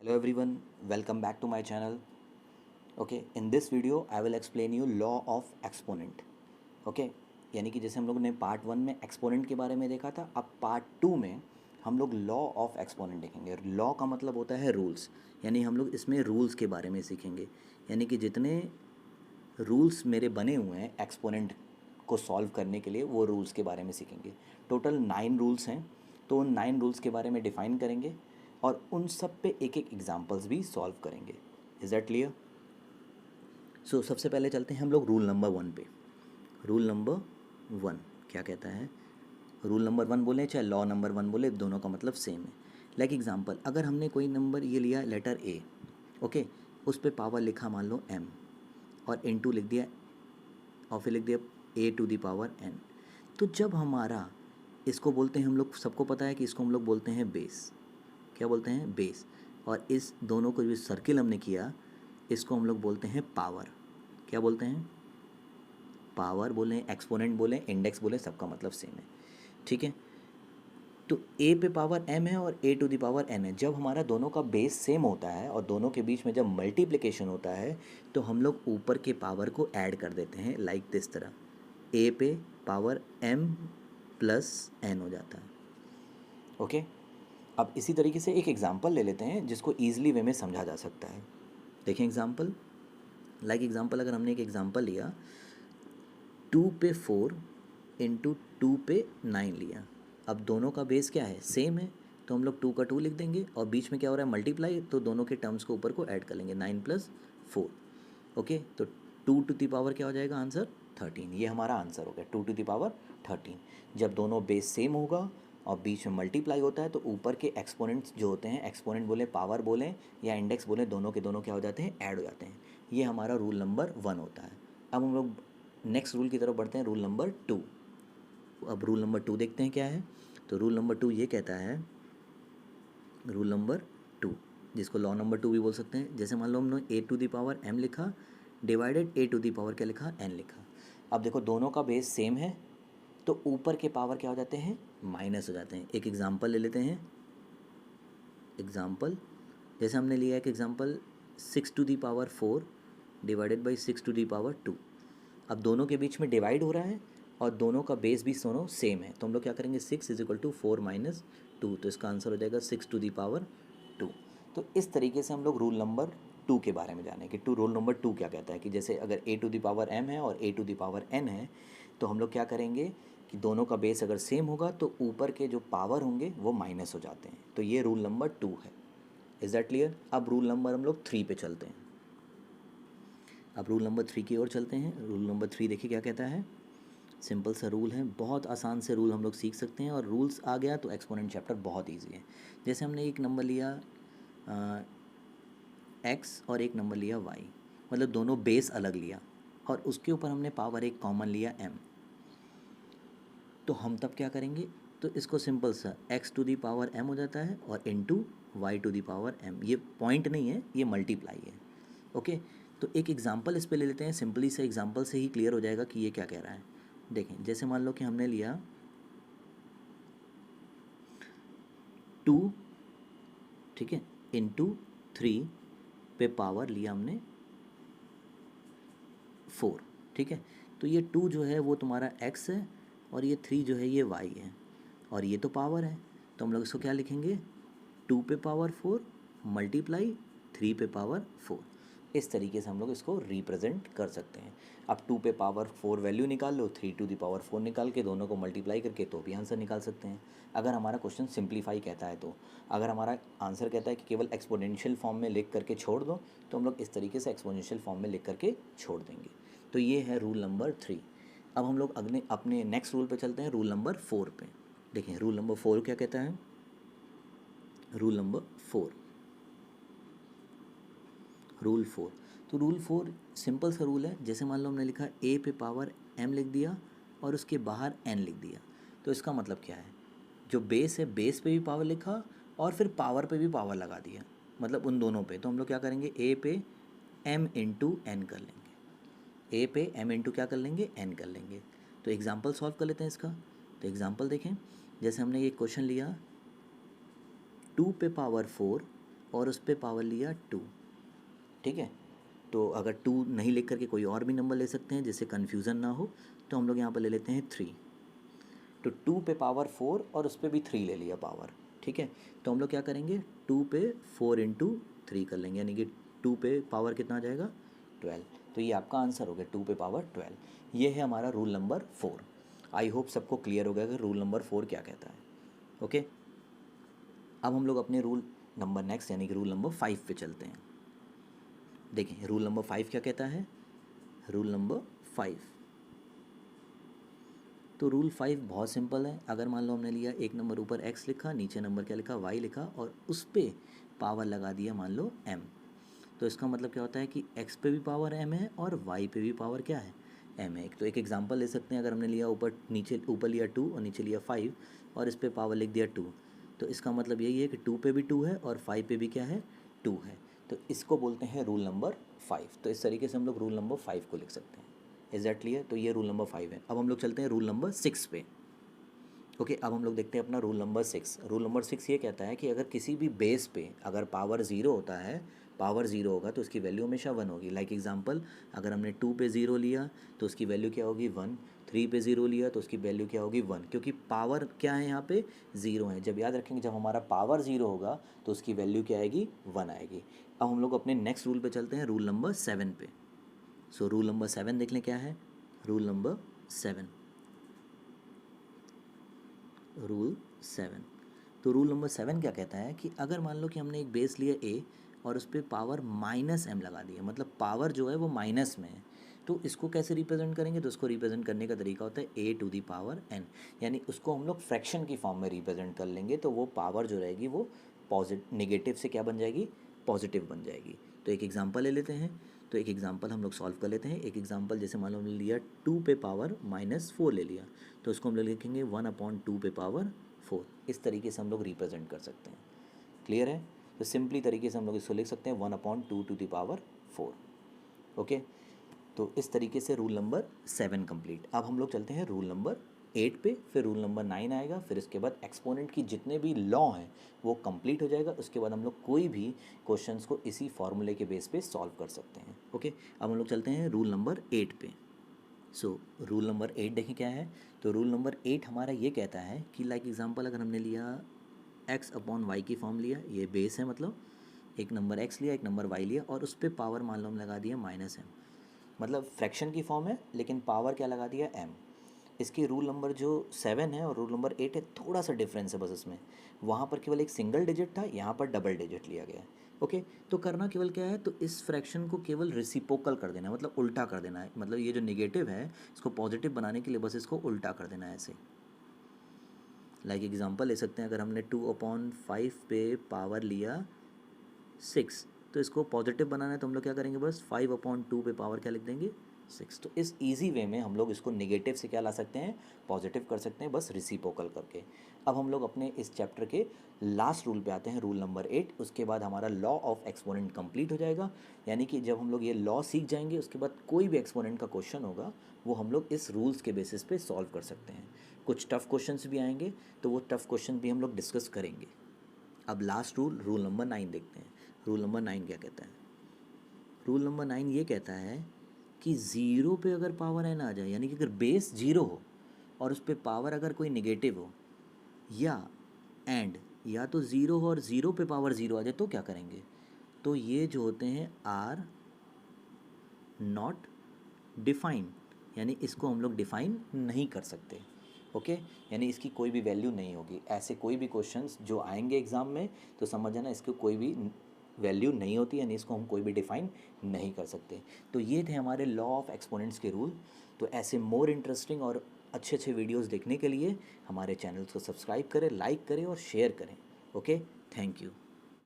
Hello everyone, welcome back to my channel. Okay, in this video I will explain you law of exponent. Okay, यानी कि जैसे हम लोगों ने part 1 में एक्सपोनेंट के बारे में देखा था, अब पार्ट 2 में हम लोग लॉ ऑफ एक्सपोनेंट देखेंगे। लॉ का मतलब होता है रूल्स, यानी हम लोग इसमें रूल्स के बारे में सीखेंगे। यानी कि जितने रूल्स मेरे बने हुए हैं एक्सपोनेंट को सॉल्व करने के लिए, वो रूल्स के बारे में सीखेंगे। टोटल 9 रूल्स हैं, तो उन 9 रूल्स के बारे में डिफ़ाइन करेंगे और उन सब पे एक एक एग्जांपल्स भी सॉल्व करेंगे। Is that clear? सो सबसे पहले चलते हैं हम लोग रूल नंबर 1 पे। रूल नंबर 1 क्या कहता है? रूल नंबर 1 बोले चाहे लॉ नंबर 1 बोले, दोनों का मतलब सेम है। लाइक एग्जांपल, अगर हमने कोई नंबर ये लिया लेटर ए, ओके, उस पे पावर लिखा मान लो m और इनटू लिख दिया और फिर लिख दिया ए टू द पावर n। तो जब हमारा, इसको बोलते हैं हम लोग, सबको पता है कि इसको हम लोग बोलते हैं बेस। क्या बोलते हैं? बेस। और इस दोनों को जो सर्किल हमने किया, इसको हम लोग बोलते हैं पावर। क्या बोलते हैं? पावर बोलें, एक्सपोनेंट बोलें, इंडेक्स बोलें, सबका मतलब सेम है। ठीक है, तो ए पे पावर m है और ए टू द पावर n है। जब हमारा दोनों का बेस सेम होता है और दोनों के बीच में जब मल्टीप्लिकेशन होता है, तो हम लोग ऊपर के पावर को ऐड कर देते हैं, लाइक दिस तरह। ए पे पावर m प्लस n हो जाता है। ओके, अब इसी तरीके से एक एग्जांपल ले लेते हैं जिसको ईजिली वे में समझा जा सकता है। देखें एग्जांपल, लाइक एग्जांपल, अगर हमने एक एग्जांपल लिया 2 पे 4 इंटू 2 पे 9 लिया। अब दोनों का बेस क्या है? सेम है, तो हम लोग 2 का 2 लिख देंगे और बीच में क्या हो रहा है? मल्टीप्लाई, तो दोनों के टर्म्स को ऊपर को ऐड कर लेंगे, 9 प्लस 4। ओके, तो 2 टू द पावर क्या हो जाएगा? आंसर 13। ये हमारा आंसर हो गया, 2 टू द पावर 13। जब दोनों बेस सेम होगा और बीच में मल्टीप्लाई होता है, तो ऊपर के एक्सपोनेंट्स जो होते हैं, एक्सपोनेंट बोले, पावर बोलें या इंडेक्स बोलें, दोनों के दोनों क्या हो जाते हैं? ऐड हो जाते हैं। ये हमारा रूल नंबर 1 होता है। अब हम लोग नेक्स्ट रूल की तरफ बढ़ते हैं, रूल नंबर 2। अब रूल नंबर 2 देखते हैं क्या है। तो रूल नंबर 2 ये कहता है, रूल नंबर 2, जिसको लॉ नंबर 2 भी बोल सकते हैं। जैसे मान लो हमने a to the power m लिखा, divided a to the power क्या लिखा? n लिखा। अब देखो दोनों का बेस सेम है, तो ऊपर के पावर क्या हो जाते हैं? माइनस हो जाते हैं। एक एग्जांपल ले लेते हैं। एग्जांपल, जैसे हमने लिया एक example 6 to the power 4 divided by 6 to the power 2। अब दोनों के बीच में डिवाइड हो रहा है और दोनों का बेस भी दोनों सेम है, तो हम लोग क्या करेंगे? 6 इज इक्वल टू 4 माइनस 2, तो इसका आंसर हो जाएगा 6 टू दी पावर 2। तो इस तरीके से हम लोग रूल नंबर 2 के बारे में जाने कि रूल नंबर 2 क्या कहता है, कि जैसे अगर ए टू दी पावर m है और ए टू दी पावर n है, तो हम लोग क्या करेंगे कि दोनों का बेस अगर सेम होगा तो ऊपर के जो पावर होंगे वो माइनस हो जाते हैं। तो ये रूल नंबर 2 है। Is that clear? अब रूल नंबर हम लोग 3 पे चलते हैं। अब रूल नंबर 3 की ओर चलते हैं। रूल नंबर 3 देखिए क्या कहता है। सिंपल सा रूल है, बहुत आसान से रूल हम लोग सीख सकते हैं, और रूल्स आ गया तो एक्सपोनेंट चैप्टर बहुत इजी है। जैसे हमने एक नंबर लिया x और एक नंबर लिया y, मतलब दोनों बेस अलग लिया और उसके ऊपर हमने पावर एक कॉमन लिया m, तो हम तब क्या करेंगे? तो इसको सिंपल सा x to the power m हो जाता है और into y to the power m। ये पॉइंट नहीं है, ये मल्टीप्लाई है। ओके, तो एक एग्जांपल इस पे ले लेते हैं। सिंपली से एग्जांपल से ही क्लियर हो जाएगा कि ये क्या कह रहा है। देखें, जैसे मान लो कि हमने लिया 2, ठीक है, इंटू 3 पे पावर लिया हमने 4, ठीक है। तो ये 2 जो है वो तुम्हारा x है और ये 3 जो है ये y है और ये तो पावर है, तो हम लोग इसको क्या लिखेंगे? 2 पे पावर 4 मल्टीप्लाई 3 पे पावर 4। इस तरीके से हम लोग इसको रिप्रेजेंट कर सकते हैं। अब 2 पे पावर 4 वैल्यू निकाल लो, 3 टू द पावर 4 निकाल के दोनों को मल्टीप्लाई करके तो भी आंसर निकाल सकते हैं, अगर हमारा क्वेश्चन सिंप्लीफाई कहता है तो। अगर हमारा आंसर कहता है कि केवल एक्सपोनेंशियल फॉर्म में लिख करके छोड़ दो, तो हम लोग इस तरीके से एक्सपोनेंशियल फॉर्म में लिख करके छोड़ देंगे। तो ये है रूल नंबर 3। अब हम लोग अगले अपने नेक्स्ट रूल पे चलते हैं, रूल नंबर 4 पे। देखें रूल नंबर 4 क्या कहता है। रूल नंबर 4, रूल 4, तो रूल 4 सिंपल सा रूल है। जैसे मान लो हमने लिखा a पे पावर m लिख दिया और उसके बाहर n लिख दिया, तो इसका मतलब क्या है? जो बेस है, बेस पे भी पावर लिखा और फिर पावर पे भी पावर लगा दिया, मतलब उन दोनों पे। तो हम लोग क्या करेंगे? a पे m इंटू एन कर लेंगे, a पे m इंटू क्या कर लेंगे? n कर लेंगे। तो एग्जाम्पल सॉल्व कर लेते हैं इसका। तो एग्जाम्पल देखें, जैसे हमने ये क्वेश्चन लिया 2 पे पावर 4 और उस पर पावर लिया 2, ठीक है। तो अगर 2 नहीं लिख करके कोई और भी नंबर ले सकते हैं जिससे कन्फ्यूज़न ना हो, तो हम लोग यहाँ पर ले लेते हैं 3। तो 2 पे पावर 4 और उस पर भी 3 ले लिया पावर, ठीक है। तो हम लोग क्या करेंगे, 2 पे 4 इंटू 3 कर लेंगे, यानी कि 2 पे पावर कितना आ जाएगा, 12। तो ये आपका आंसर हो गया, 2 पे पावर 12। ये है हमारा रूल नंबर 4। आई होप सबको क्लियर हो गया कि रूल नंबर 4 क्या कहता है। ओके, अब हम लोग अपने रूल नंबर नेक्स्ट यानी कि रूल नंबर 5 पे चलते हैं। देखें रूल नंबर 5 क्या कहता है। रूल नंबर 5, तो रूल 5 बहुत सिंपल है। अगर मान लो हमने लिया एक नंबर ऊपर x लिखा, नीचे नंबर क्या लिखा, y लिखा, और उस पर पावर लगा दिया मान लो m, तो इसका मतलब क्या होता है कि x पे भी पावर m है और y पे भी पावर क्या है, m है। तो एक एग्जांपल ले सकते हैं, अगर हमने लिया ऊपर लिया 2 और नीचे लिया 5 और इस पर पावर लिख दिया 2, तो इसका मतलब यही है कि 2 पे भी 2 है और 5 पे भी क्या है, 2 है। तो इसको बोलते हैं रूल नंबर 5। तो इस तरीके से हम लोग रूल नंबर 5 को लिख सकते हैं। Is that clear. तो ये रूल नंबर 5 है। अब हम लोग चलते हैं रूल नंबर 6 पे। ओके, अब हम लोग देखते हैं अपना रूल नंबर 6। रूल नंबर 6 ये कहता है कि अगर किसी भी बेस पे अगर पावर ज़ीरो होता है, पावर ज़ीरो होगा तो उसकी वैल्यू हमेशा 1 होगी। लाइक एग्जांपल, अगर हमने 2 पे 0 लिया तो उसकी वैल्यू क्या होगी, 1। 3 पे 0 लिया तो उसकी वैल्यू क्या होगी, 1, क्योंकि पावर क्या है यहाँ पे, ज़ीरो है। जब याद रखेंगे, जब हमारा पावर ज़ीरो होगा तो उसकी वैल्यू क्या आएगी, 1 आएगी। अब हम लोग अपने नेक्स्ट रूल पे चलते हैं, रूल नंबर 7 पे। सो रूल नंबर 7 देख लें क्या है। Rule number 7, rule 7। तो रूल नंबर 7 क्या कहता है कि अगर मान लो कि हमने एक बेस लिया a और उस पर पावर -m लगा दिया, मतलब पावर जो है वो माइनस में है, तो इसको कैसे रिप्रेजेंट करेंगे। तो उसको रिप्रेजेंट करने का तरीका होता है a to the power n, यानी उसको हम लोग फ्रैक्शन की फॉर्म में रिप्रेजेंट कर लेंगे। तो वो पावर जो रहेगी वो नेगेटिव से क्या बन जाएगी, पॉजिटिव बन जाएगी। तो एक एग्जांपल ले लेते हैं। तो एक एग्जांपल हम लोग सॉल्व कर लेते हैं। एक एग्जांपल जैसे मान लो हमने लिया 2 पे पावर -4 ले लिया, तो उसको हम लोग लिखेंगे 1/2 पे पावर 4। इस तरीके से हम लोग रिप्रेजेंट कर सकते हैं। क्लियर है। तो सिंपली तरीके से हम लोग इसको लिख सकते हैं 1/2 टू द पावर 4। ओके, तो इस तरीके से रूल नंबर 7 कंप्लीट। अब हम लोग चलते हैं रूल नंबर 8 पे, फिर रूल नंबर 9 आएगा, फिर इसके बाद एक्सपोनेंट की जितने भी लॉ हैं वो कंप्लीट हो जाएगा। उसके बाद हम लोग कोई भी क्वेश्चंस को इसी फॉर्मूले के बेस पे सॉल्व कर सकते हैं। ओके, अब हम लोग चलते हैं रूल नंबर 8 पे। सो रूल नंबर 8 देखें क्या है। तो रूल नंबर 8 हमारा ये कहता है कि लाइक एग्जांपल, अगर हमने लिया x/y की फॉर्म लिया, ये बेस है, मतलब एक नंबर x लिया, एक नंबर y लिया, और उस पर पावर मान लो हम लगा दिया -m, मतलब फ्रैक्शन की फॉर्म है लेकिन पावर क्या लगा दिया, m। इसके रूल नंबर जो 7 है और रूल नंबर 8 है, थोड़ा सा डिफरेंस है बस इसमें। वहाँ पर केवल एक सिंगल डिजिट था, यहाँ पर डबल डिजिट लिया गया है। ओके, तो करना केवल क्या है, तो इस फ्रैक्शन को केवल रेसिप्रोकल कर देना है, मतलब उल्टा कर देना है। मतलब ये जो नेगेटिव है इसको पॉजिटिव बनाने के लिए बस इसको उल्टा कर देना है ऐसे। लाइक एग्जांपल ले सकते हैं, अगर हमने 2/5 पे पावर लिया 6, तो इसको पॉजिटिव बनाना है तो हम लोग क्या करेंगे, बस 5/2 पे पावर क्या लिख देंगे, 6। तो इस इजी वे में हम लोग इसको नेगेटिव से क्या ला सकते हैं, पॉजिटिव कर सकते हैं, बस रिसिप्रोकल करके। अब हम लोग अपने इस चैप्टर के लास्ट रूल पे आते हैं, रूल नंबर 8। उसके बाद हमारा लॉ ऑफ एक्सपोनेंट कंप्लीट हो जाएगा। यानी कि जब हम लोग ये लॉ सीख जाएंगे उसके बाद कोई भी एक्सपोनेंट का क्वेश्चन होगा वो हम लोग इस रूल्स के बेसिस पे सॉल्व कर सकते हैं। कुछ टफ क्वेश्चंस भी आएंगे तो वो टफ क्वेश्चन भी हम लोग डिस्कस करेंगे। अब लास्ट रूल, रूल नंबर 9 देखते हैं। रूल नंबर 9 क्या कहता है। रूल नंबर 9 ये कहता है कि ज़ीरो पे अगर पावर n आ जाए, यानी कि अगर बेस ज़ीरो हो और उस पर पावर अगर कोई नेगेटिव हो, या तो ज़ीरो हो और ज़ीरो पे पावर ज़ीरो आ जाए, तो क्या करेंगे। तो ये जो होते हैं आर नॉट डिफाइन, यानी इसको हम लोग डिफाइन नहीं कर सकते। ओके, यानी इसकी कोई भी वैल्यू नहीं होगी। ऐसे कोई भी क्वेश्चंस जो आएंगे एग्ज़ाम में तो समझ जाना इसकी कोई भी वैल्यू नहीं होती, यानी इसको हम कोई भी डिफाइन नहीं कर सकते। तो ये थे हमारे लॉ ऑफ एक्सपोनेंट्स के रूल। तो ऐसे मोर इंटरेस्टिंग और अच्छे अच्छे वीडियोस देखने के लिए हमारे चैनल को सब्सक्राइब करें, लाइक करें और शेयर करें। Okay, thank you.